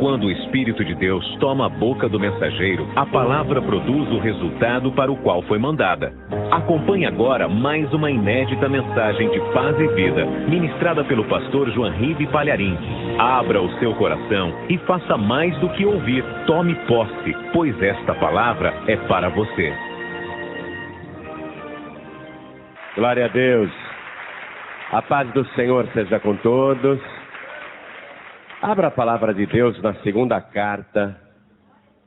Quando o Espírito de Deus toma a boca do mensageiro, a palavra produz o resultado para o qual foi mandada. Acompanhe agora mais uma inédita mensagem de paz e vida, ministrada pelo pastor Joanribe Palharim. Abra o seu coração e faça mais do que ouvir. Tome posse, pois esta palavra é para você. Glória a Deus. A paz do Senhor seja com todos. Abra a palavra de Deus na segunda carta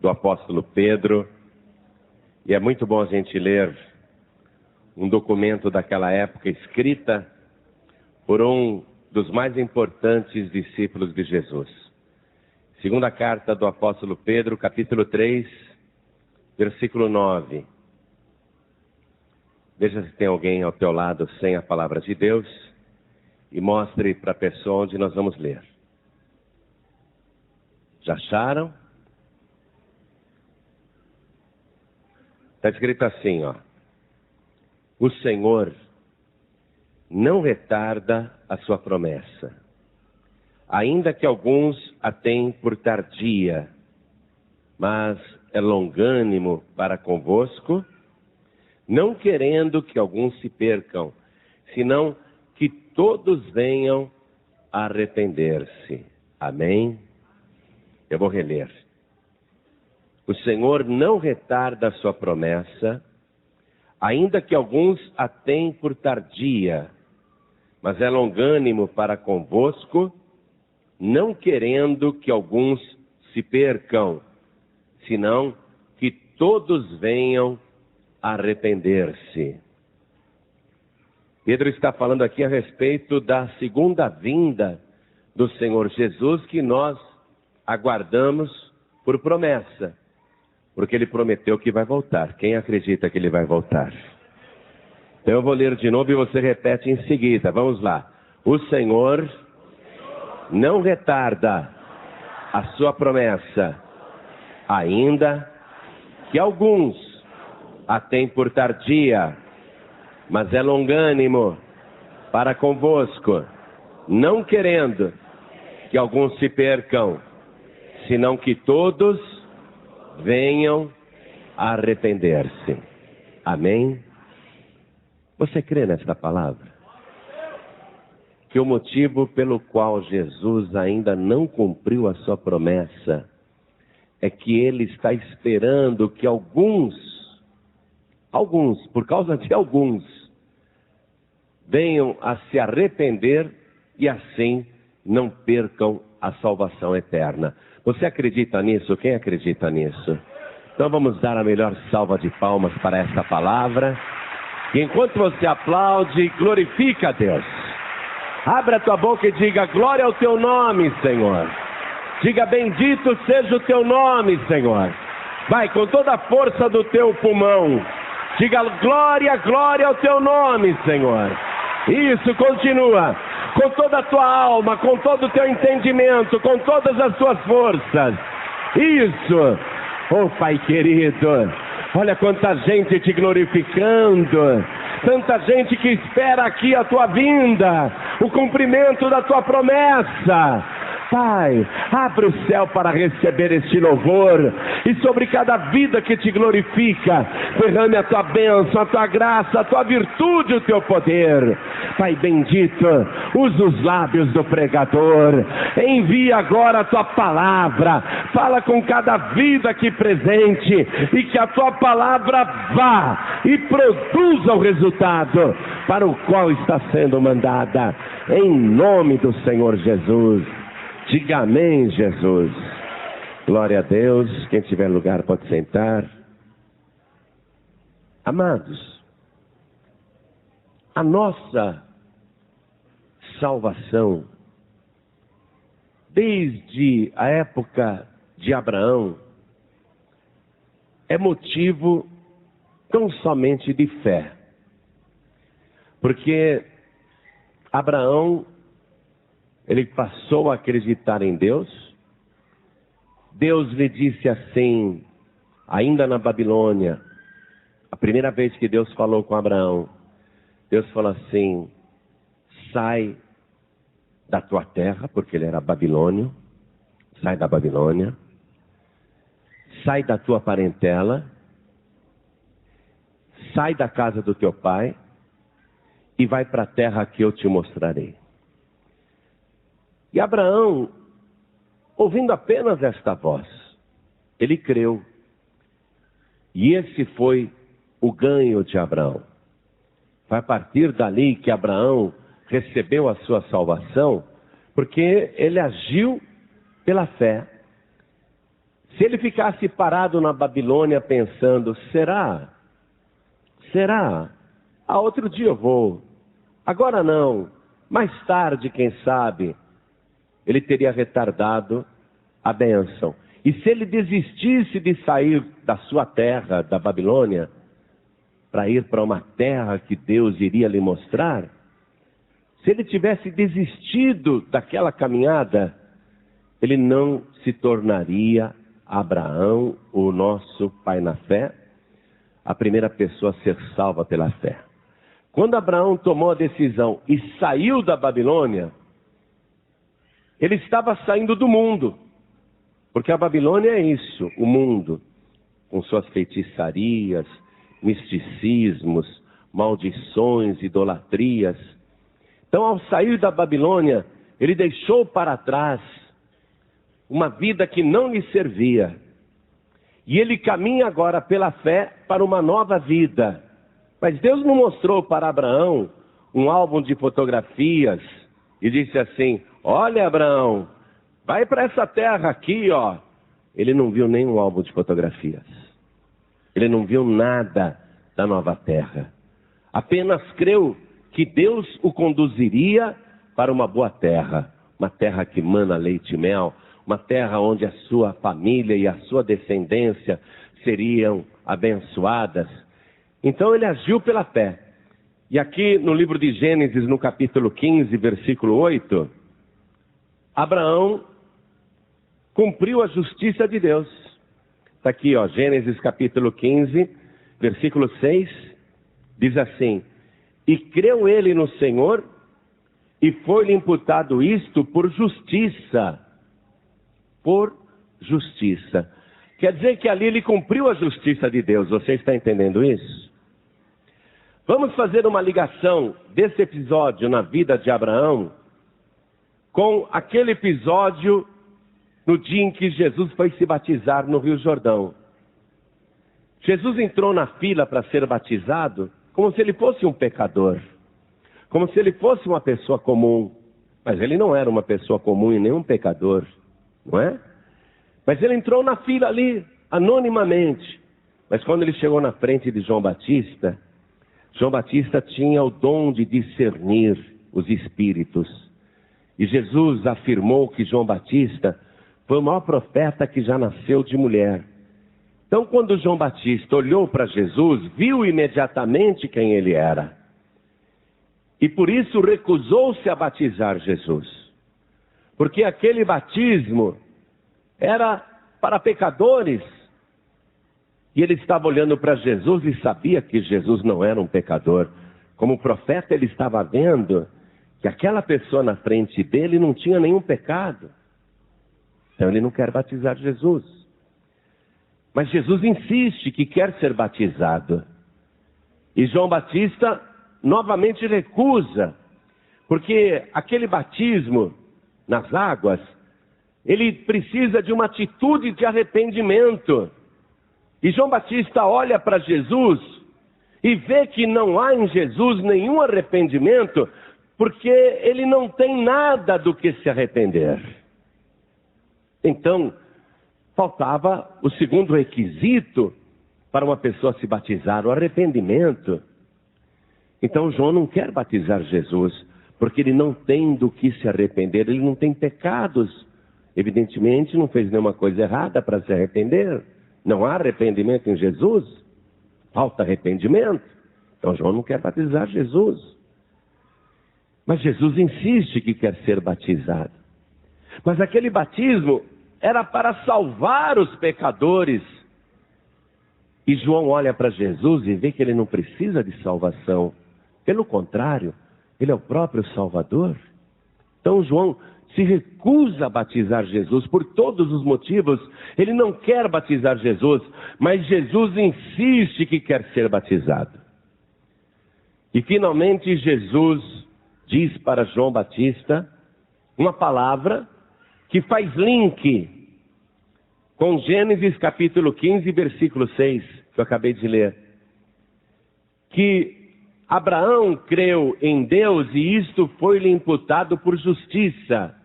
do apóstolo Pedro. E é muito bom a gente ler um documento daquela época escrita por um dos mais importantes discípulos de Jesus. Segunda carta do apóstolo Pedro, capítulo 3, versículo 9. Veja se tem alguém ao teu lado sem a palavra de Deus e mostre para a pessoa onde nós vamos ler. Já acharam? Está escrito assim, ó. O Senhor não retarda a sua promessa, ainda que alguns a tenham por tardia, mas é longânimo para convosco, não querendo que alguns se percam, senão que todos venham a arrepender-se. Amém? Eu vou reler. O Senhor não retarda a sua promessa, ainda que alguns a tenham por tardia, mas é longânimo para convosco, não querendo que alguns se percam, senão que todos venham a arrepender-se. Pedro está falando aqui a respeito da segunda vinda do Senhor Jesus, que nós aguardamos por promessa, porque ele prometeu que vai voltar. Quem acredita que ele vai voltar? Então eu vou ler de novo e você repete em seguida. Vamos lá. O Senhor não retarda a sua promessa, ainda que alguns a têm por tardia, mas é longânimo para convosco, não querendo que alguns se percam, senão que todos venham a arrepender-se. Amém? Você crê nesta palavra? Que o motivo pelo qual Jesus ainda não cumpriu a sua promessa é que ele está esperando que alguns, por causa de alguns, venham a se arrepender e assim não percam a salvação eterna. Você acredita nisso? Quem acredita nisso? Então vamos dar a melhor salva de palmas para essa palavra. E enquanto você aplaude, glorifica a Deus. Abra a tua boca e diga: glória ao teu nome, Senhor. Diga: bendito seja o teu nome, Senhor. Vai com toda a força do teu pulmão. Diga: glória, glória ao teu nome, Senhor. Isso, continua. Com toda a tua alma, com todo o teu entendimento, com todas as tuas forças. Isso. Oh, Pai querido, olha quanta gente te glorificando. Tanta gente que espera aqui a tua vinda, o cumprimento da tua promessa. Pai, abre o céu para receber este louvor, e sobre cada vida que te glorifica, derrame a tua bênção, a tua graça, a tua virtude, o teu poder. Pai bendito, usa os lábios do pregador, envia agora a tua palavra, fala com cada vida aqui presente, e que a tua palavra vá e produza o resultado para o qual está sendo mandada, em nome do Senhor Jesus. Diga amém, Jesus. Glória a Deus. Quem tiver lugar pode sentar. Amados, a nossa salvação, desde a época de Abraão, é motivo tão somente de fé. Porque Abraão, ele passou a acreditar em Deus. Deus lhe disse assim, ainda na Babilônia, a primeira vez que Deus falou com Abraão, Deus falou assim: sai da tua terra, porque ele era babilônio, sai da Babilônia, sai da tua parentela, sai da casa do teu pai e vai para a terra que eu te mostrarei. E Abraão, ouvindo apenas esta voz, ele creu. E esse foi o ganho de Abraão. Foi a partir dali que Abraão recebeu a sua salvação, porque ele agiu pela fé. Se ele ficasse parado na Babilônia pensando, será? Outro dia eu vou. Agora não. Mais tarde, quem sabe, ele teria retardado a bênção. E se ele desistisse de sair da sua terra, da Babilônia, para ir para uma terra que Deus iria lhe mostrar, se ele tivesse desistido daquela caminhada, ele não se tornaria Abraão, o nosso pai na fé, a primeira pessoa a ser salva pela fé. Quando Abraão tomou a decisão e saiu da Babilônia, ele estava saindo do mundo. Porque a Babilônia é isso, o mundo, com suas feitiçarias, misticismos, maldições, idolatrias. Então, ao sair da Babilônia, ele deixou para trás uma vida que não lhe servia. E ele caminha agora pela fé para uma nova vida. Mas Deus não mostrou para Abraão um álbum de fotografias e disse assim, olha Abraão, vai para essa terra aqui, ó. Ele não viu nenhum álbum de fotografias. Ele não viu nada da nova terra. Apenas creu que Deus o conduziria para uma boa terra. Uma terra que mana leite e mel. Uma terra onde a sua família e a sua descendência seriam abençoadas. Então ele agiu pela fé. E aqui no livro de Gênesis, no capítulo 15, versículo 8, Abraão cumpriu a justiça de Deus. Está aqui, ó, Gênesis capítulo 15, versículo 6, diz assim, e creu ele no Senhor, e foi-lhe imputado isto por justiça. Por justiça. Quer dizer que ali ele cumpriu a justiça de Deus. Você está entendendo isso? Vamos fazer uma ligação desse episódio na vida de Abraão com aquele episódio no dia em que Jesus foi se batizar no Rio Jordão. Jesus entrou na fila para ser batizado como se ele fosse um pecador, como se ele fosse uma pessoa comum. Mas ele não era uma pessoa comum e nem um pecador, não é? Mas ele entrou na fila ali, anonimamente. Mas quando ele chegou na frente de João Batista tinha o dom de discernir os espíritos. E Jesus afirmou que João Batista foi o maior profeta que já nasceu de mulher. Então, quando João Batista olhou para Jesus, viu imediatamente quem ele era. E por isso recusou-se a batizar Jesus. Porque aquele batismo era para pecadores. E ele estava olhando para Jesus e sabia que Jesus não era um pecador. Como profeta, ele estava vendo que aquela pessoa na frente dele não tinha nenhum pecado. Então ele não quer batizar Jesus. Mas Jesus insiste que quer ser batizado. E João Batista novamente recusa. Porque aquele batismo nas águas, ele precisa de uma atitude de arrependimento. E João Batista olha para Jesus e vê que não há em Jesus nenhum arrependimento, porque ele não tem nada do que se arrepender. Então, faltava o segundo requisito para uma pessoa se batizar, o arrependimento. Então João não quer batizar Jesus, porque ele não tem do que se arrepender, ele não tem pecados. Evidentemente não fez nenhuma coisa errada para se arrepender. Não há arrependimento em Jesus, falta arrependimento. Então João não quer batizar Jesus. Mas Jesus insiste que quer ser batizado. Mas aquele batismo era para salvar os pecadores. E João olha para Jesus e vê que ele não precisa de salvação. Pelo contrário, ele é o próprio Salvador. Então João se recusa a batizar Jesus por todos os motivos. Ele não quer batizar Jesus, mas Jesus insiste que quer ser batizado. E finalmente Jesus diz para João Batista uma palavra que faz link com Gênesis capítulo 15, versículo 6, que eu acabei de ler. Que Abraão creu em Deus e isto foi-lhe imputado por justiça.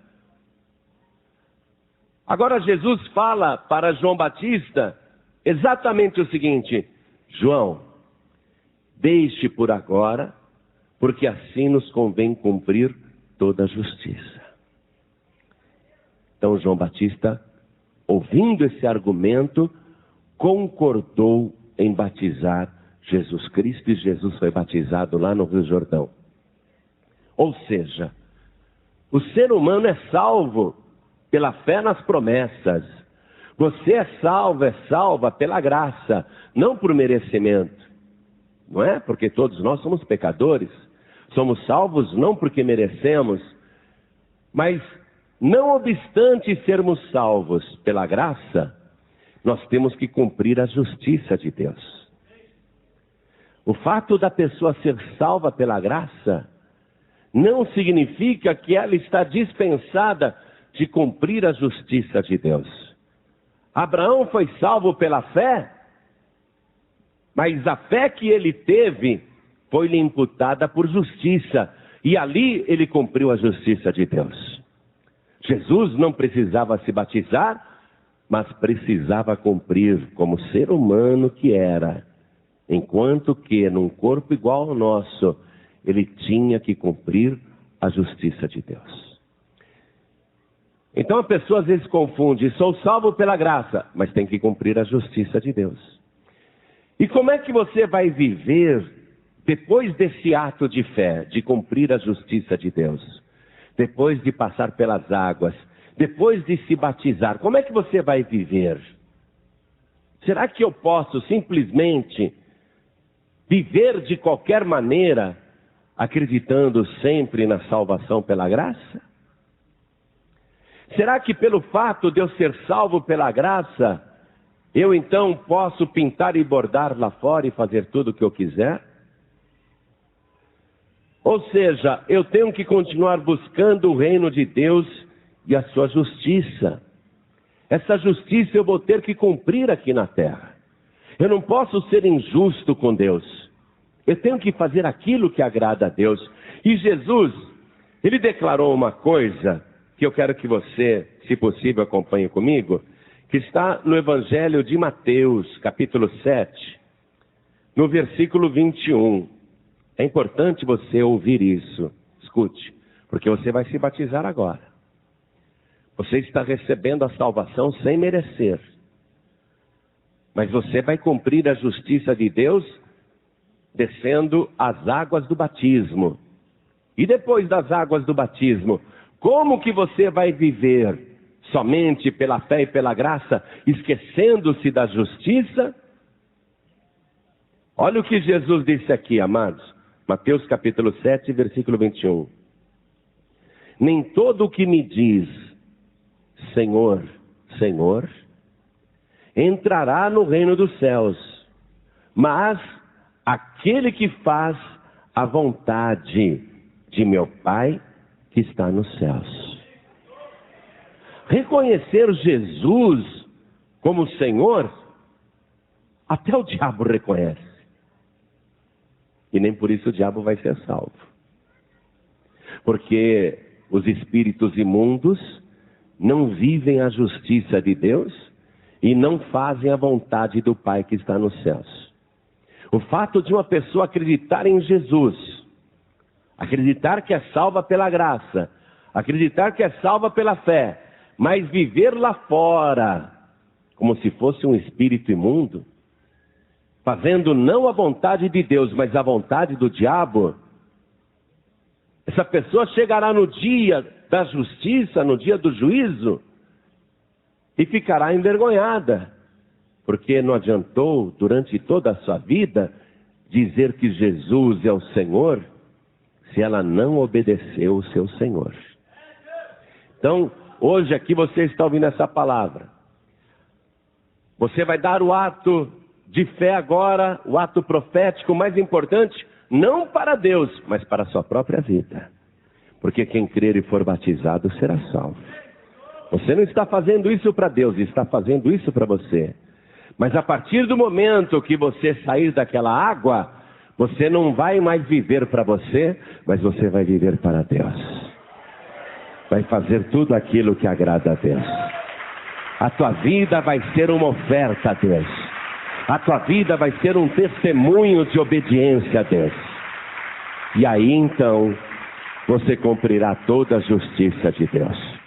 Agora Jesus fala para João Batista exatamente o seguinte: João, deixe por agora, porque assim nos convém cumprir toda a justiça. Então João Batista, ouvindo esse argumento, concordou em batizar Jesus Cristo, e Jesus foi batizado lá no Rio Jordão. Ou seja, o ser humano é salvo pela fé nas promessas. Você é salva pela graça, não por merecimento. Não é? Porque todos nós somos pecadores. Somos salvos não porque merecemos, mas não obstante sermos salvos pela graça, nós temos que cumprir a justiça de Deus. O fato da pessoa ser salva pela graça não significa que ela está dispensada de cumprir a justiça de Deus. Abraão foi salvo pela fé, mas a fé que ele teve foi-lhe imputada por justiça, e ali ele cumpriu a justiça de Deus. Jesus não precisava se batizar, mas precisava cumprir como ser humano que era. Enquanto que, num corpo igual ao nosso, ele tinha que cumprir a justiça de Deus. Então a pessoa às vezes confunde: sou salvo pela graça, mas tem que cumprir a justiça de Deus. E como é que você vai viver depois desse ato de fé, de cumprir a justiça de Deus? Depois de passar pelas águas, depois de se batizar, como é que você vai viver? Será que eu posso simplesmente viver de qualquer maneira, acreditando sempre na salvação pela graça? Será que pelo fato de eu ser salvo pela graça, eu então posso pintar e bordar lá fora e fazer tudo o que eu quiser? Ou seja, eu tenho que continuar buscando o reino de Deus e a sua justiça. Essa justiça eu vou ter que cumprir aqui na terra. Eu não posso ser injusto com Deus. Eu tenho que fazer aquilo que agrada a Deus. E Jesus, ele declarou uma coisa que eu quero que você, se possível, acompanhe comigo, que está no Evangelho de Mateus, capítulo 7, no versículo 21. É importante você ouvir isso. Escute, porque você vai se batizar agora. Você está recebendo a salvação sem merecer. Mas você vai cumprir a justiça de Deus descendo as águas do batismo. E depois das águas do batismo, como que você vai viver somente pela fé e pela graça, esquecendo-se da justiça? Olha o que Jesus disse aqui, amados. Mateus capítulo 7, versículo 21. Nem todo o que me diz Senhor, Senhor, entrará no reino dos céus, mas aquele que faz a vontade de meu Pai que está nos céus. Reconhecer Jesus como Senhor, até o diabo reconhece. E nem por isso o diabo vai ser salvo. Porque os espíritos imundos não vivem a justiça de Deus e não fazem a vontade do Pai que está nos céus. O fato de uma pessoa acreditar em Jesus, acreditar que é salva pela graça, acreditar que é salva pela fé, mas viver lá fora como se fosse um espírito imundo, fazendo não a vontade de Deus, mas a vontade do diabo, essa pessoa chegará no dia da justiça, no dia do juízo, e ficará envergonhada, porque não adiantou durante toda a sua vida dizer que Jesus é o Senhor, se ela não obedeceu o seu Senhor. Então, hoje aqui você está ouvindo essa palavra. Você vai dar o ato de fé agora, o ato profético mais importante, não para Deus, mas para a sua própria vida. Porque quem crer e for batizado será salvo. Você não está fazendo isso para Deus, está fazendo isso para você. Mas a partir do momento que você sair daquela água, você não vai mais viver para você, mas você vai viver para Deus. Vai fazer tudo aquilo que agrada a Deus. A tua vida vai ser uma oferta a Deus. A tua vida vai ser um testemunho de obediência a Deus. E aí então, você cumprirá toda a justiça de Deus.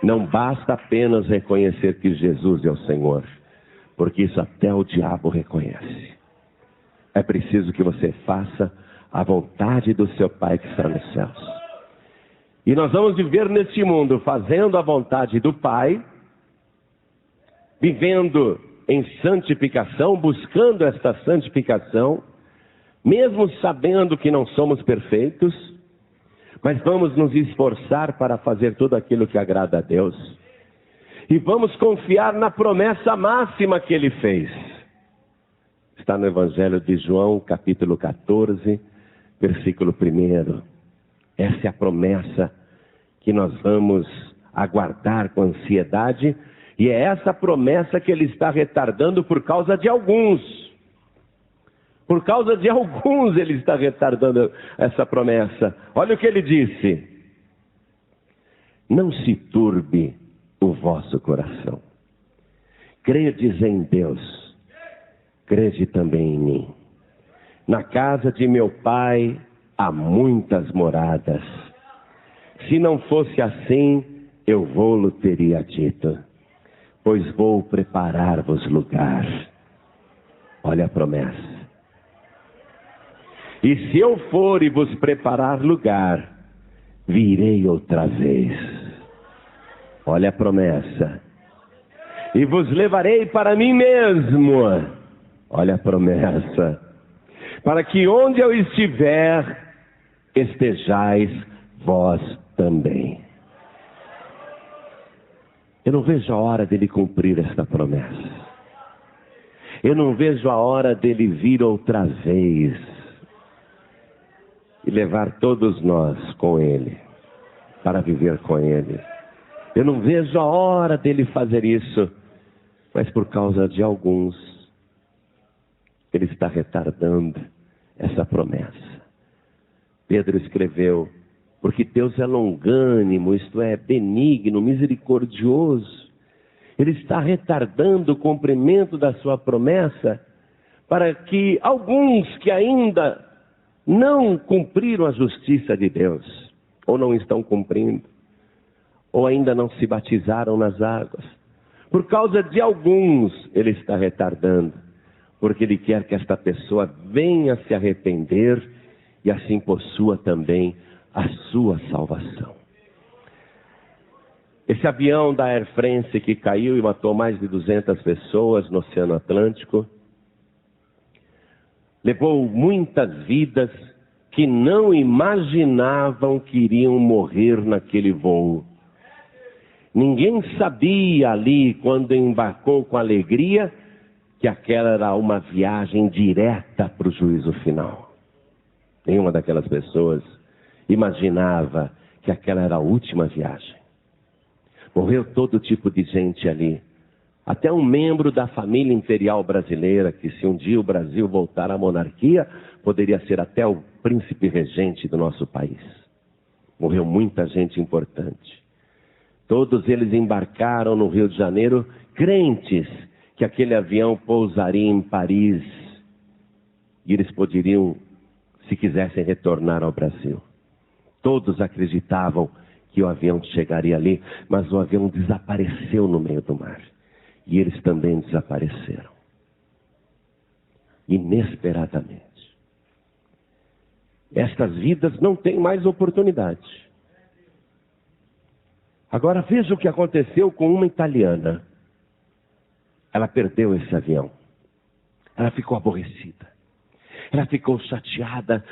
Não basta apenas reconhecer que Jesus é o Senhor, porque isso até o diabo reconhece. É preciso que você faça a vontade do seu Pai que está nos céus. E nós vamos viver neste mundo fazendo a vontade do Pai, vivendo em santificação, buscando esta santificação, mesmo sabendo que não somos perfeitos, mas vamos nos esforçar para fazer tudo aquilo que agrada a Deus. E vamos confiar na promessa máxima que Ele fez. Está no Evangelho de João, capítulo 14, versículo 1. Essa é a promessa que nós vamos aguardar com ansiedade. E é essa promessa que Ele está retardando por causa de alguns. Por causa de alguns Ele está retardando essa promessa. Olha o que Ele disse. Não se turbe o vosso coração. Credes em Deus, crede também em mim. Na casa de meu Pai há muitas moradas. Se não fosse assim, eu vou-lo teria dito, pois vou preparar-vos lugar. Olha a promessa. E se eu for e vos preparar lugar, virei outra vez. Olha a promessa. E vos levarei para mim mesmo. Olha a promessa. Para que onde eu estiver, estejais vós também. Eu não vejo a hora dele cumprir esta promessa. Eu não vejo a hora dele vir outra vez e levar todos nós com ele, para viver com ele. Eu não vejo a hora dele fazer isso, mas por causa de alguns, ele está retardando essa promessa. Pedro escreveu, porque Deus é longânimo, isto é, benigno, misericordioso. Ele está retardando o cumprimento da sua promessa, para que alguns que ainda não cumpriram a justiça de Deus, ou não estão cumprindo, ou ainda não se batizaram nas águas. Por causa de alguns, ele está retardando, porque ele quer que esta pessoa venha se arrepender e assim possua também a sua salvação. Esse avião da Air France que caiu e matou mais de 200 pessoas no Oceano Atlântico, levou muitas vidas que não imaginavam que iriam morrer naquele voo. Ninguém sabia ali, quando embarcou com alegria, que aquela era uma viagem direta para o juízo final. Nenhuma daquelas pessoas imaginava que aquela era a última viagem. Morreu todo tipo de gente ali. Até um membro da família imperial brasileira, que se um dia o Brasil voltar à monarquia, poderia ser até o príncipe regente do nosso país. Morreu muita gente importante. Todos eles embarcaram no Rio de Janeiro, crentes que aquele avião pousaria em Paris. E eles poderiam, se quisessem, retornar ao Brasil. Todos acreditavam que o avião chegaria ali, mas o avião desapareceu no meio do mar. E eles também desapareceram. Inesperadamente. Estas vidas não têm mais oportunidade. Agora veja o que aconteceu com uma italiana. Ela perdeu esse avião. Ela ficou aborrecida. Ela ficou chateada.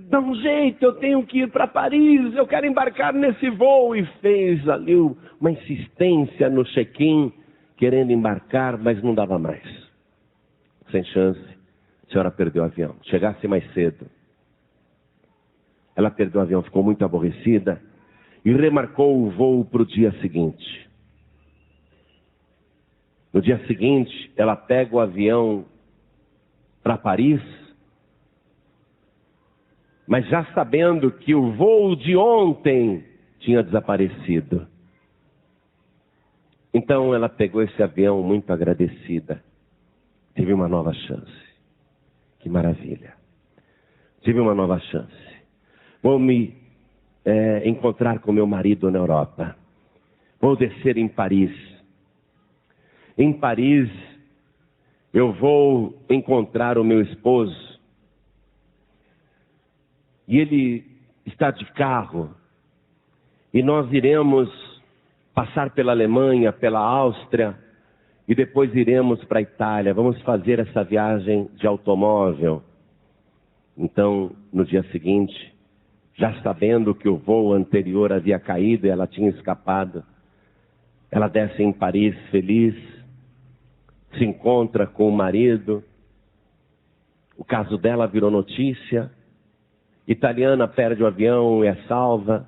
Dá um jeito, eu tenho que ir para Paris, eu quero embarcar nesse voo. E fez ali uma insistência no check-in, querendo embarcar, mas não dava mais. Sem chance, a senhora perdeu o avião. Chegasse mais cedo. Ela perdeu o avião, ficou muito aborrecida e remarcou o voo para o dia seguinte. No dia seguinte, ela pega o avião para Paris, mas já sabendo que o voo de ontem tinha desaparecido. Então ela pegou esse avião muito agradecida. Tive uma nova chance. Que maravilha. Tive uma nova chance. Vou me encontrar com meu marido na Europa. Vou descer em Paris. Em Paris, eu vou encontrar o meu esposo. E ele está de carro. E nós iremos passar pela Alemanha, pela Áustria. E depois iremos para a Itália. Vamos fazer essa viagem de automóvel. Então, no dia seguinte, já sabendo que o voo anterior havia caído e ela tinha escapado, ela desce em Paris feliz, se encontra com o marido. O caso dela virou notícia. Italiana perde o avião e é salva.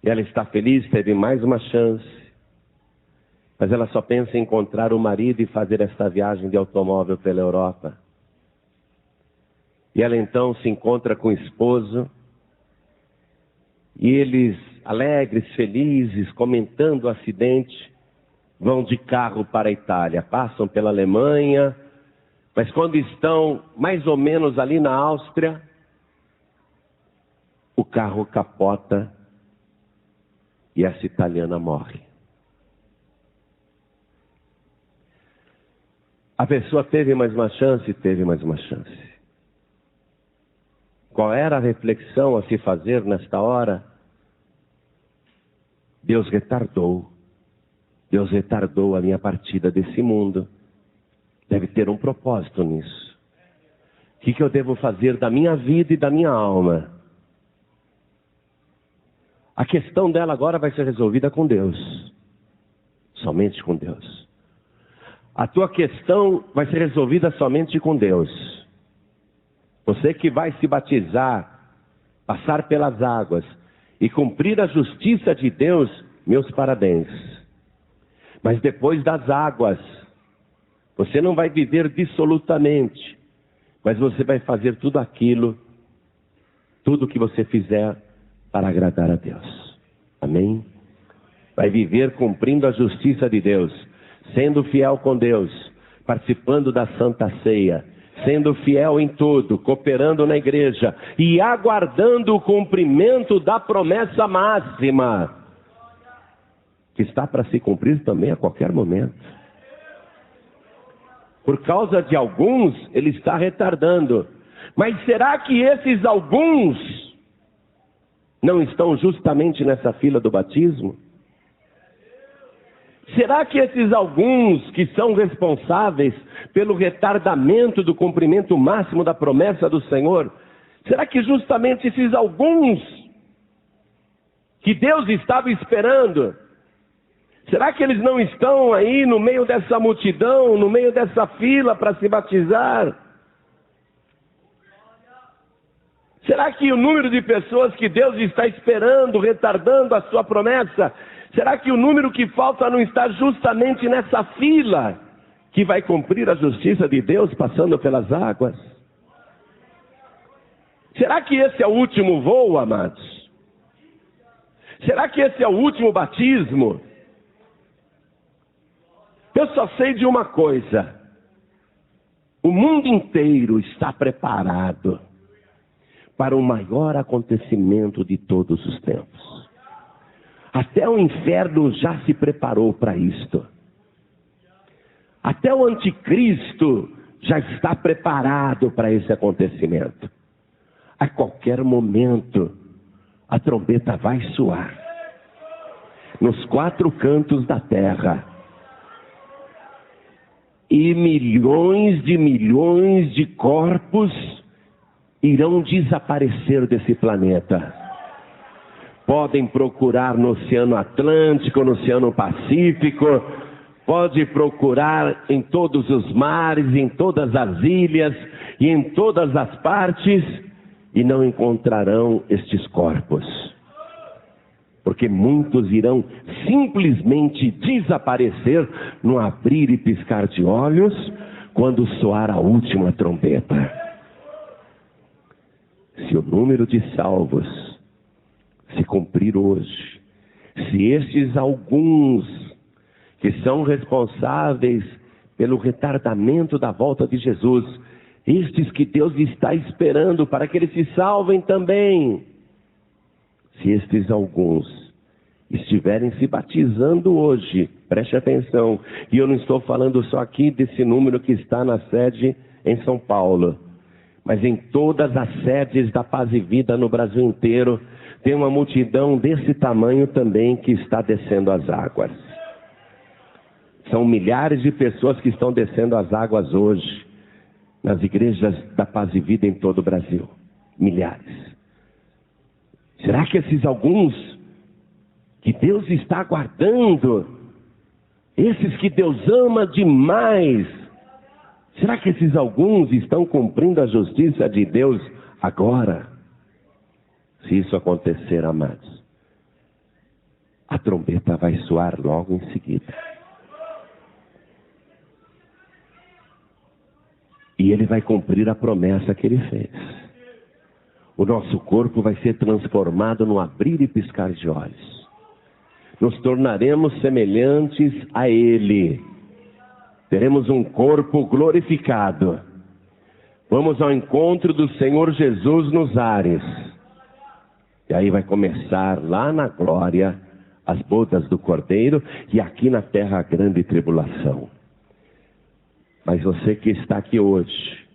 E ela está feliz, teve mais uma chance. Mas ela só pensa em encontrar o marido e fazer esta viagem de automóvel pela Europa. E ela então se encontra com o esposo. E eles, alegres, felizes, comentando o acidente, vão de carro para a Itália. Passam pela Alemanha. Mas quando estão mais ou menos ali na Áustria, o carro capota e essa italiana morre. A pessoa teve mais uma chance? Teve mais uma chance. Qual era a reflexão a se fazer nesta hora? Deus retardou. Deus retardou a minha partida desse mundo. Deve ter um propósito nisso. O que eu devo fazer da minha vida e da minha alma? A questão dela agora vai ser resolvida com Deus. Somente com Deus. A tua questão vai ser resolvida somente com Deus. Você que vai se batizar, passar pelas águas e cumprir a justiça de Deus, meus parabéns. Mas depois das águas, você não vai viver dissolutamente, mas você vai fazer tudo aquilo, tudo que você fizer para agradar a Deus. Amém? Vai viver cumprindo a justiça de Deus, sendo fiel com Deus, participando da Santa Ceia, sendo fiel em tudo, cooperando na igreja e aguardando o cumprimento da promessa máxima, que está para se cumprir também a qualquer momento. Por causa de alguns, ele está retardando. Mas será que esses alguns não estão justamente nessa fila do batismo? Será que esses alguns que são responsáveis pelo retardamento do cumprimento máximo da promessa do Senhor, será que justamente esses alguns que Deus estava esperando, será que eles não estão aí no meio dessa multidão, no meio dessa fila para se batizar? Será que o número de pessoas que Deus está esperando, retardando a sua promessa, será que o número que falta não está justamente nessa fila que vai cumprir a justiça de Deus passando pelas águas? Será que esse é o último voo, amados? Será que esse é o último batismo? Eu só sei de uma coisa: o mundo inteiro está preparado para o maior acontecimento de todos os tempos. Até o inferno já se preparou para isto. Até o anticristo já está preparado para esse acontecimento. A qualquer momento, a trombeta vai soar nos quatro cantos da terra. E milhões de corpos irão desaparecer desse planeta. Podem procurar no Oceano Atlântico, no Oceano Pacífico, pode procurar em todos os mares, em todas as ilhas e em todas as partes, e não encontrarão estes corpos. Porque muitos irão simplesmente desaparecer no abrir e piscar de olhos, quando soar a última trombeta. Se o número de salvos se cumprir hoje, se estes alguns que são responsáveis pelo retardamento da volta de Jesus, estes que Deus está esperando para que eles se salvem também, se estes alguns estiverem se batizando hoje, preste atenção, e eu não estou falando só aqui desse número que está na sede em São Paulo, mas em todas as sedes da Paz e Vida no Brasil inteiro, tem uma multidão desse tamanho também que está descendo as águas. São milhares de pessoas que estão descendo as águas hoje, nas igrejas da Paz e Vida em todo o Brasil. Milhares. Será que esses alguns que Deus está aguardando, esses que Deus ama demais, será que esses alguns estão cumprindo a justiça de Deus agora? Se isso acontecer, amados, a trombeta vai soar logo em seguida. E ele vai cumprir a promessa que ele fez. O nosso corpo vai ser transformado no abrir e piscar de olhos. Nos tornaremos semelhantes a ele. Teremos um corpo glorificado. Vamos ao encontro do Senhor Jesus nos ares. E aí vai começar lá na glória as bodas do Cordeiro e aqui na terra a grande tribulação. Mas você que está aqui hoje,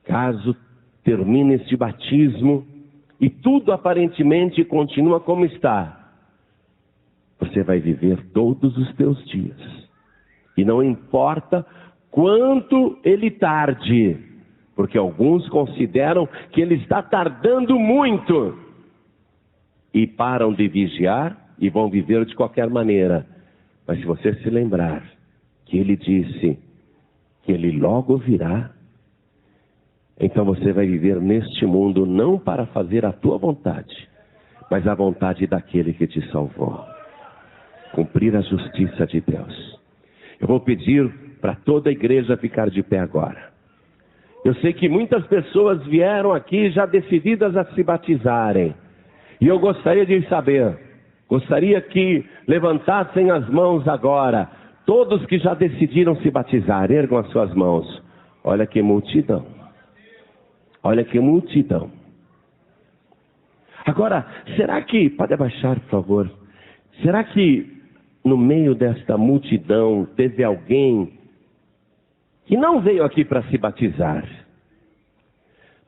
caso termine este batismo e tudo aparentemente continua como está, você vai viver todos os teus dias. E não importa quanto ele tarde, porque alguns consideram que ele está tardando muito e param de vigiar e vão viver de qualquer maneira. Mas se você se lembrar que ele disse que ele logo virá, então você vai viver neste mundo não para fazer a tua vontade, mas a vontade daquele que te salvou. Cumprir a justiça de Deus. Eu vou pedir para toda a igreja ficar de pé agora. Eu sei que muitas pessoas vieram aqui já decididas a se batizarem. E eu gostaria de saber, gostaria que levantassem as mãos agora, todos que já decidiram se batizar, ergam as suas mãos. Olha que multidão. Olha que multidão. Agora, será que, pode abaixar por favor, será que no meio desta multidão teve alguém que não veio aqui para se batizar,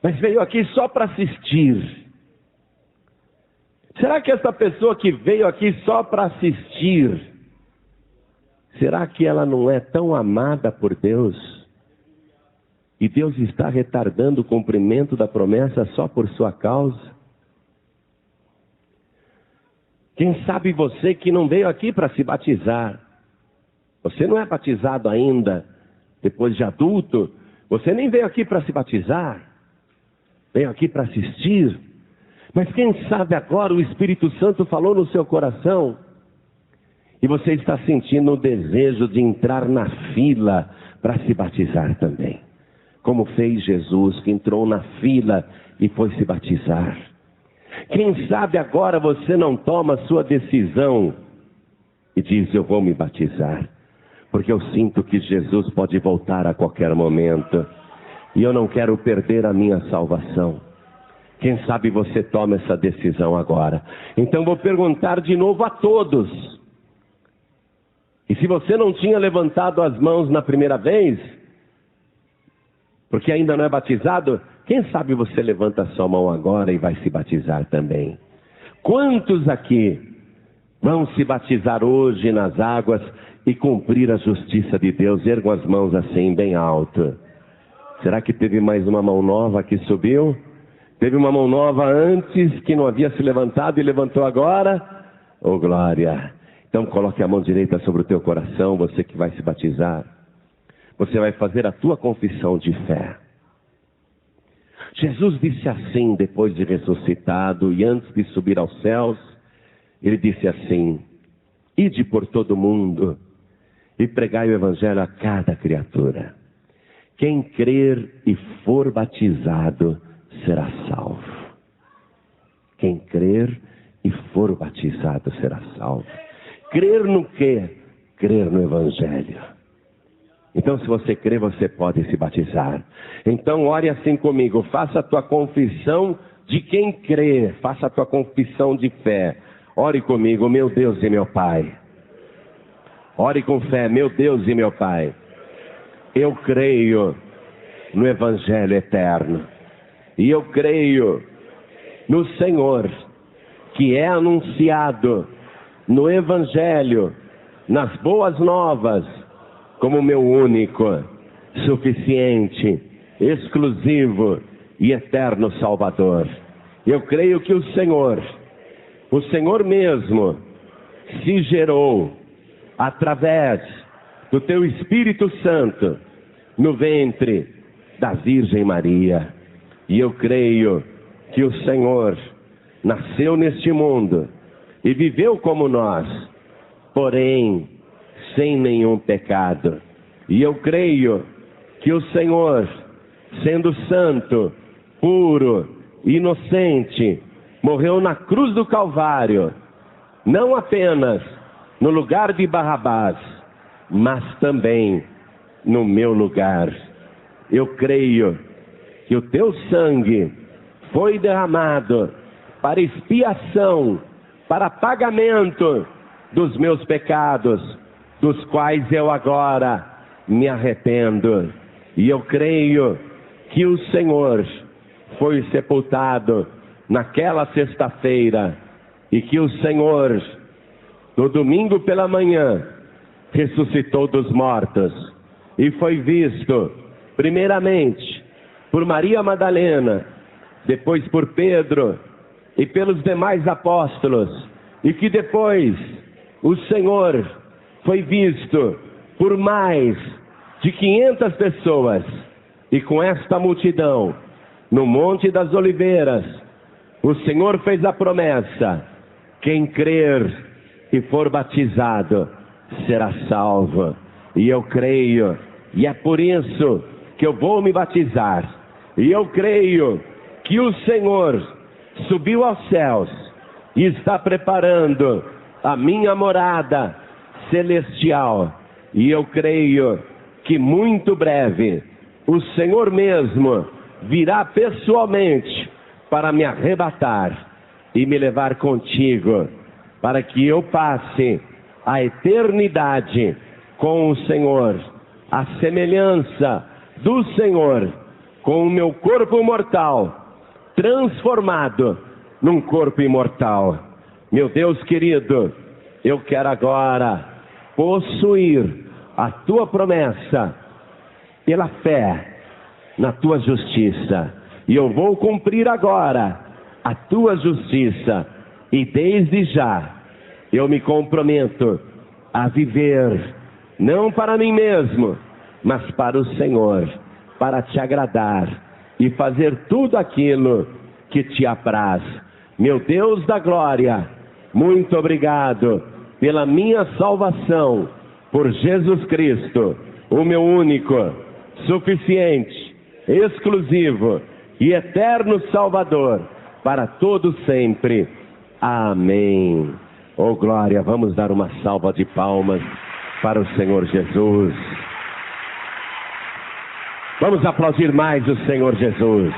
mas veio aqui só para assistir? Será que essa pessoa que veio aqui só para assistir, será que ela não é tão amada por Deus? E Deus está retardando o cumprimento da promessa só por sua causa? Quem sabe você que não veio aqui para se batizar, você não é batizado ainda, depois de adulto, você nem veio aqui para se batizar, veio aqui para assistir. Mas quem sabe agora o Espírito Santo falou no seu coração e você está sentindo o desejo de entrar na fila para se batizar também, como fez Jesus, que entrou na fila e foi se batizar. Quem sabe agora você não toma a sua decisão e diz: eu vou me batizar, porque eu sinto que Jesus pode voltar a qualquer momento e eu não quero perder a minha salvação. Quem sabe você toma essa decisão agora. Então vou perguntar de novo a todos. E se você não tinha levantado as mãos na primeira vez, porque ainda não é batizado, quem sabe você levanta a sua mão agora e vai se batizar também. Quantos aqui vão se batizar hoje nas águas e cumprir a justiça de Deus? Ergam as mãos assim bem alto. Será que teve mais uma mão nova que subiu? Teve uma mão nova antes que não havia se levantado e levantou agora? Oh, glória! Então coloque a mão direita sobre o teu coração, você que vai se batizar. Você vai fazer a tua confissão de fé. Jesus disse assim, depois de ressuscitado e antes de subir aos céus, ele disse assim: ide por todo o mundo e pregai o evangelho a cada criatura. Quem crer e for batizado será salvo. Quem crer e for batizado será salvo. Crer no quê? Crer no evangelho. Então, se você crê, você pode se batizar. Então, ore assim comigo. Faça a tua confissão de quem crê. Faça a tua confissão de fé. Ore comigo, meu Deus e meu Pai. Ore com fé, meu Deus e meu Pai. Eu creio no Evangelho eterno. E eu creio no Senhor, que é anunciado no Evangelho, nas boas novas, como meu único, suficiente, exclusivo e eterno Salvador. Eu creio que o Senhor mesmo, se gerou através do teu Espírito Santo no ventre da Virgem Maria. E eu creio que o Senhor nasceu neste mundo e viveu como nós, porém sem nenhum pecado. E eu creio que o Senhor, sendo santo, puro, inocente, morreu na cruz do Calvário, não apenas no lugar de Barrabás, mas também no meu lugar. Eu creio que o teu sangue foi derramado para expiação, para pagamento dos meus pecados, dos quais eu agora me arrependo. E eu creio que o Senhor foi sepultado naquela sexta-feira e que o Senhor, no domingo pela manhã, ressuscitou dos mortos e foi visto, primeiramente, por Maria Madalena, depois por Pedro e pelos demais apóstolos, e que depois o Senhor foi visto por mais de 500 pessoas, e com esta multidão, no Monte das Oliveiras, o Senhor fez a promessa: quem crer e for batizado será salvo. E eu creio, e é por isso que eu vou me batizar. E eu creio que o Senhor subiu aos céus e está preparando a minha morada celestial. E eu creio que muito breve o Senhor mesmo virá pessoalmente para me arrebatar e me levar contigo, para que eu passe a eternidade com o Senhor, a semelhança do Senhor, com o meu corpo mortal transformado num corpo imortal. Meu Deus querido, eu quero agora possuir a tua promessa pela fé na tua justiça, e eu vou cumprir agora a tua justiça, e desde já eu me comprometo a viver não para mim mesmo, mas para o Senhor, para te agradar e fazer tudo aquilo que te apraz. Meu Deus da glória, muito obrigado pela minha salvação, por Jesus Cristo, o meu único, suficiente, exclusivo e eterno Salvador, para todo sempre. Amém. Oh glória, vamos dar uma salva de palmas para o Senhor Jesus. Vamos aplaudir mais o Senhor Jesus.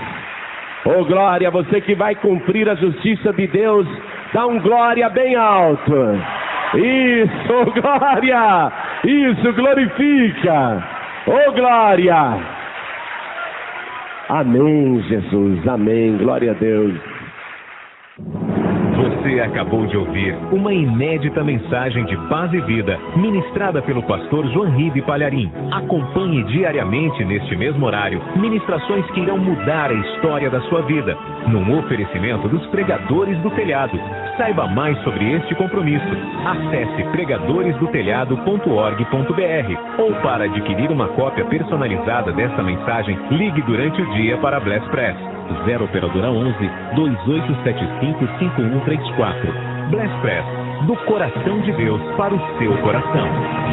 Oh glória, você que vai cumprir a justiça de Deus, dá um glória bem alto. Isso, oh glória, isso, glorifica. Oh glória. Amém, Jesus, amém, glória a Deus. Você acabou de ouvir uma inédita mensagem de paz e vida, ministrada pelo pastor Joanribe Palharim. Acompanhe diariamente neste mesmo horário, ministrações que irão mudar a história da sua vida, num oferecimento dos Pregadores do Telhado. Saiba mais sobre este compromisso. Acesse pregadoresdotelhado.org.br ou para adquirir uma cópia personalizada desta mensagem, ligue durante o dia para a Bless Press. 0 operadora 11 2875 5134. Bless Press, do coração de Deus para o seu coração.